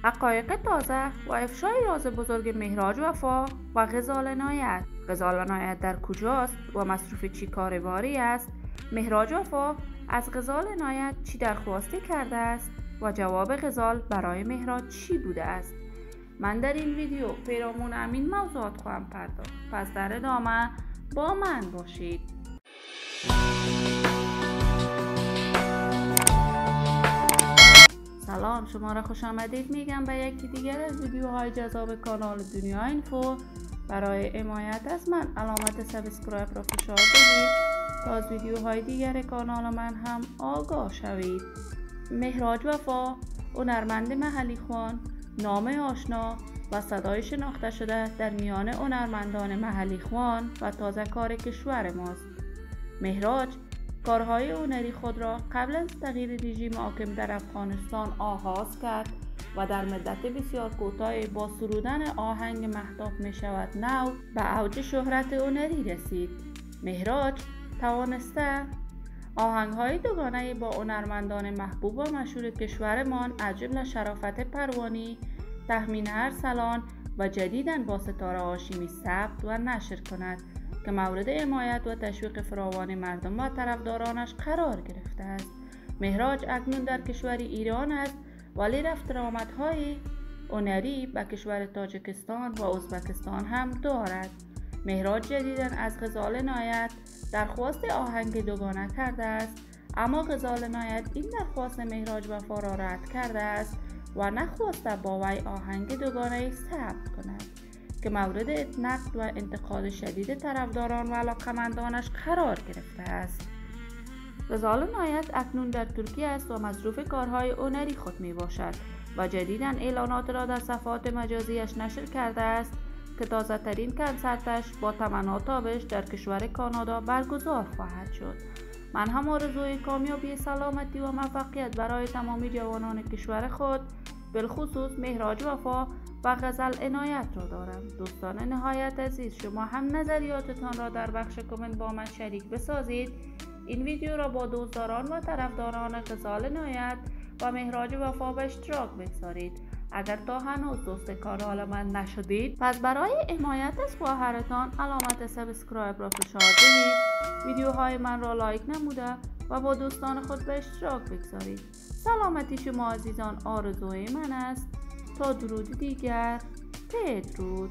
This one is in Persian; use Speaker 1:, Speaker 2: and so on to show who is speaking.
Speaker 1: حقایق تازه و افشای راز بزرگ مهراج وفا و غزال عنایت. غزال عنایت در کجاست و مصروف چی کارواری است؟ مهراج وفا از غزال عنایت چی درخواستی کرده است و جواب غزال برای مهراج چی بوده است؟ من در این ویدیو پیرامون همین موضوعات خواهم پرداخت، پس در ادامه با من باشید. سلام، شما را خوش آمدید میگم به یکی دیگر از ویدیوهای جذاب کانال دنیا اینفو. برای حمایت از من علامت سابسکرایب را فشار بدید تا از ویدیوهای دیگر کانال من هم آگاه شوید. مهراج وفا هنرمند محلی خوان، نام آشنا و صدای شناخته شده در میان هنرمندان محلی خوان و تازه کار کشور ماست. مهراج کارهای هنری خود را قبل از تغییر رژیم حاکم در افغانستان آغاز کرد و در مدت بسیار کوتاهی با سرودن آهنگ مهتاب می شود نو به اوج شهرت هنری رسید. مهراج توانسته آهنگ‌های دوگانه با هنرمندان محبوب و مشهور کشورمان از جمله شرافت پروانی، تهمین ارسلان و جدیداً با ستاره هاشمی ثبت و نشر کند که مورد حمایت و تشویق فراوان مردم و طرفدارانش قرار گرفته است. مهراج اکنون در کشور ایران است ولی رفت آمدهای هنری به کشور تاجیکستان و ازبکستان هم دارد. مهراج جدیداً از غزال عنایت درخواست آهنگ دوگانه کرده است، اما غزال عنایت این درخواست مهراج وفا را رد کرده است و نخواسته با وی آهنگ دوگانه ثبت کند که مورد نقد و انتقاد شدید طرفداران و علاقه‌مندانش قرار گرفته است. غزال عنایت اکنون در ترکیه است و مصروف کارهای هنری خود می باشد و جدیداً اعلانات را در صفحات مجازیش نشر کرده است که تازه ترین کنسرتش با تمنا تابش در کشور کانادا برگزار خواهد شد. من هم آرزوی کامیابی، سلامتی و موفقیت برای تمامی جوانان کشور خود، بالخصوص مهراج وفا و غزال عنایت را دارم. دوستان نهایت عزیز، شما هم نظریاتتان را در بخش کامنت با من شریک بسازید. این ویدیو را با دوستداران و طرفداران غزال عنایت و مهراج وفا به اشتراک بگذارید. اگر تا هنوز دوست کانال من نشدید، پس برای حمایت از خواهرتان علامت سابسکرایب را فشار دهید، ویدیوهای من را لایک نموده و با دوستان خود به اشتراک بگذارید. سلامتی شما عزیزان آرزوی من است. تا درود دیگر، بدرود.